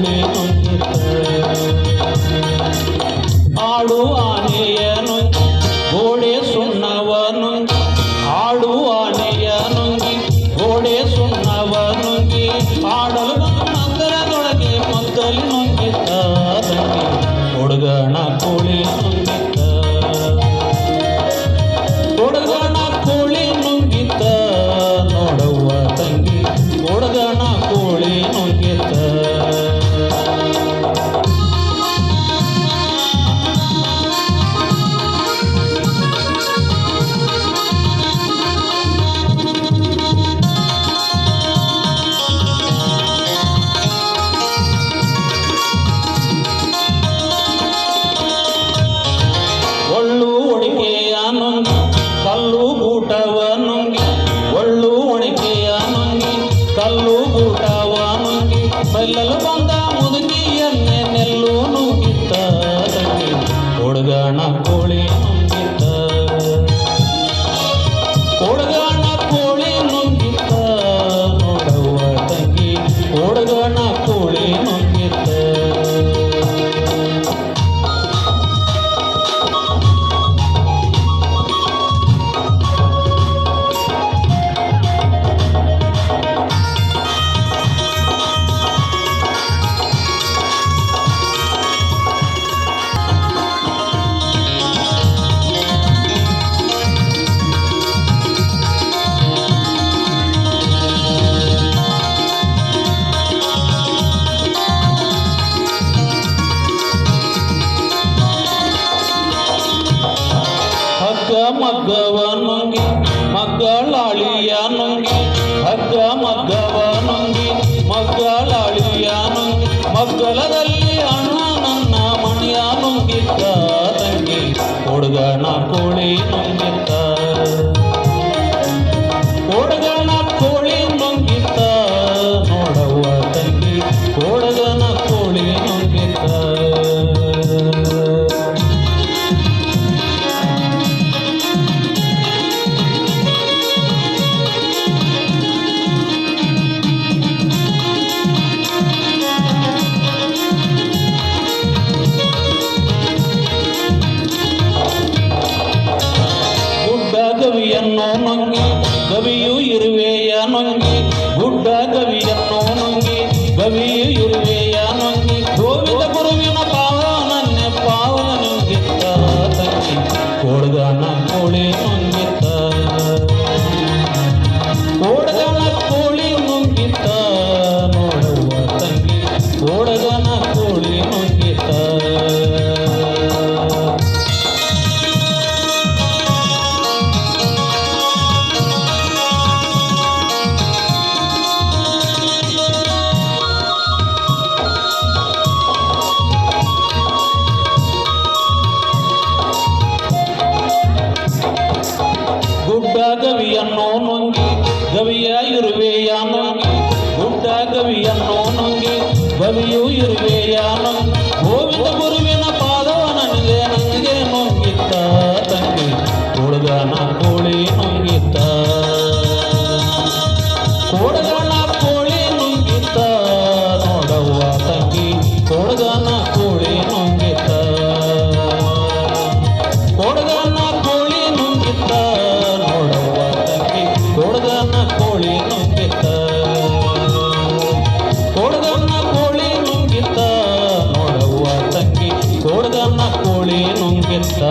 ಕೋಳಿ ನುಂಗಿತ ಆಡು ಆನೆಯ ನುಂಗಿ ಗೋಡೆ ಸುಣ್ಣವ ನುಂಗಿ ಆಡು ಆನೆಯ ನುಂಗಿ ಗೋಡೆ ಸುಣ್ಣವ ನುಂಗಿ ಆಡಲು ಮಂದಿರದೊಳಗೆ ಮಗ್ಗಲಿ ನುಂಗಿತ ತಂಗಿ ಹುಡುಗನ ಕೋಳಿ ನುಂಗಿತ ಹುಡುಗನ ಕೋಳಿ ನುಂಗಿತ ನೋಡವ್ವ ತಂಗಿ ಹುಡುಗನ ಕೋಳಿ ನುಂಗಿತ ಒಳ್ಳು ಒಣಿಕೆಯ ನುಂಗಿ ಕಲ್ಲು ಗೂಟವ ನುಂಗಿ ಒಳ್ಳು ಒಣಿಕೆಯ ನುಂಗಿ ಕಲ್ಲು ಗೂಟವ ನುಂಗಿ ಬಲ್ಲಲು ಬಂದ ಮುದುಕಿಯನ್ನೇ ನೆಲ್ಲು ನುಂಗಿತ್ತ ತಂಗಿ ಹುಡುಗನ ಕೋಳಿ ನುಂಗಿತ್ತ ಹುಡುಗನ ಕೋಳಿ ನುಂಗಿತ್ತ ನೋಡವ್ವ ತಂಗಿ ಹುಡುಗನ ಕೋಳಿ ನುಂಗಿತ್ತ ಹಗ್ಗ ಮಗ್ಗವ ನುಂಗಿ ಮಗ್ಗಳಾಳಿಯ ನುಂಗಿ ಹಗ್ಗ ಮಗ್ಗವ ನುಂಗಿ ಮಗ್ಗಳಾಳಿಯ ನುಂಗಿ ಮಗ್ಗಲದಲ್ಲಿ ಅಣ್ಣ ನನ್ನ ಮಣಿಯ ನುಂಗಿತ್ತ ತಂಗಿ ಹುಡುಗನ ಕೋಳಿ ನುಂಗಿತ್ತ ಹುಡುಗನ ಕೋಳಿ ನುಂಗಿತ್ತ ನೋಡವ್ವ ತಂಗಿ ಹುಡುಗನ ಕೋಳಿ ನುಂಗಿತ್ತ ಗವಿಯನ್ನು ನುಂಗಿ ಗವಿಯು ಇರುವೆಯ ನುಂಗಿ ಗುಡ್ಡ ಗವಿಯನ್ನು ನುಂಗಿ ಗವಿಯು ಇರುವೆಯ ನುಂಗಿ ಗೋವಿಂದ ಗುರುವಿನ ಪಾವನನ್ನೇ ಪಾವನ ನುಂಗಿತ್ತ ತಂಗಿ ಹುಡುಗನ ಕೋಳಿ ನುಂಗಿತ್ತ ಹುಡುಗನ ಕೋಳಿ ನುಂಗಿತ್ತ ನೋಡುವ ತಂಗಿ ಹುಡುಗನ ಕೋಳಿ ನುಂಗಿತ್ತ ಗುಡ್ಡ ಗವಿಯನ್ನು ನುಂಗಿ ಗವಿಯ ಇರುವೆಯ ನುಂಗಿ ಗುಡ್ಡ ಗವಿಯನ್ನು ನುಂಗಿ ಗವಿಯು ಇರುವೆಯ ನುಂಗಿ ಗೋವಿಂದ ಗುರುವಿನ ಪಾದವ ನನಗೆ ನುಂಗಿತ್ತ ತಂಗಿ ಹುಡುಗನ ಕೋಳಿ ನುಂಗಿತ್ತ ಹುಡುಗನ ಕೋಳಿ ನುಂಗಿತ್ತ ನೋಡವ್ವ ತಂಗಿ ಹುಡುಗನ ಕೋಳಿ ನುಂಗಿತ್ತ ಹುಡುಗನ ಕೋಳಿ ನುಂಗಿತ್ತ ನೋಡವ್ವ ತಂಗಿ ಹುಡುಗನ ಕೋಳಿ ನುಂಗಿತ್ತ ಹುಡುಗನ ಕೋಳಿ ನುಂಗಿತ್ತ ನೋಡವ್ವ ತಂಗಿ ಹುಡುಗನ ಕೋಳಿ ನುಂಗಿತ್ತ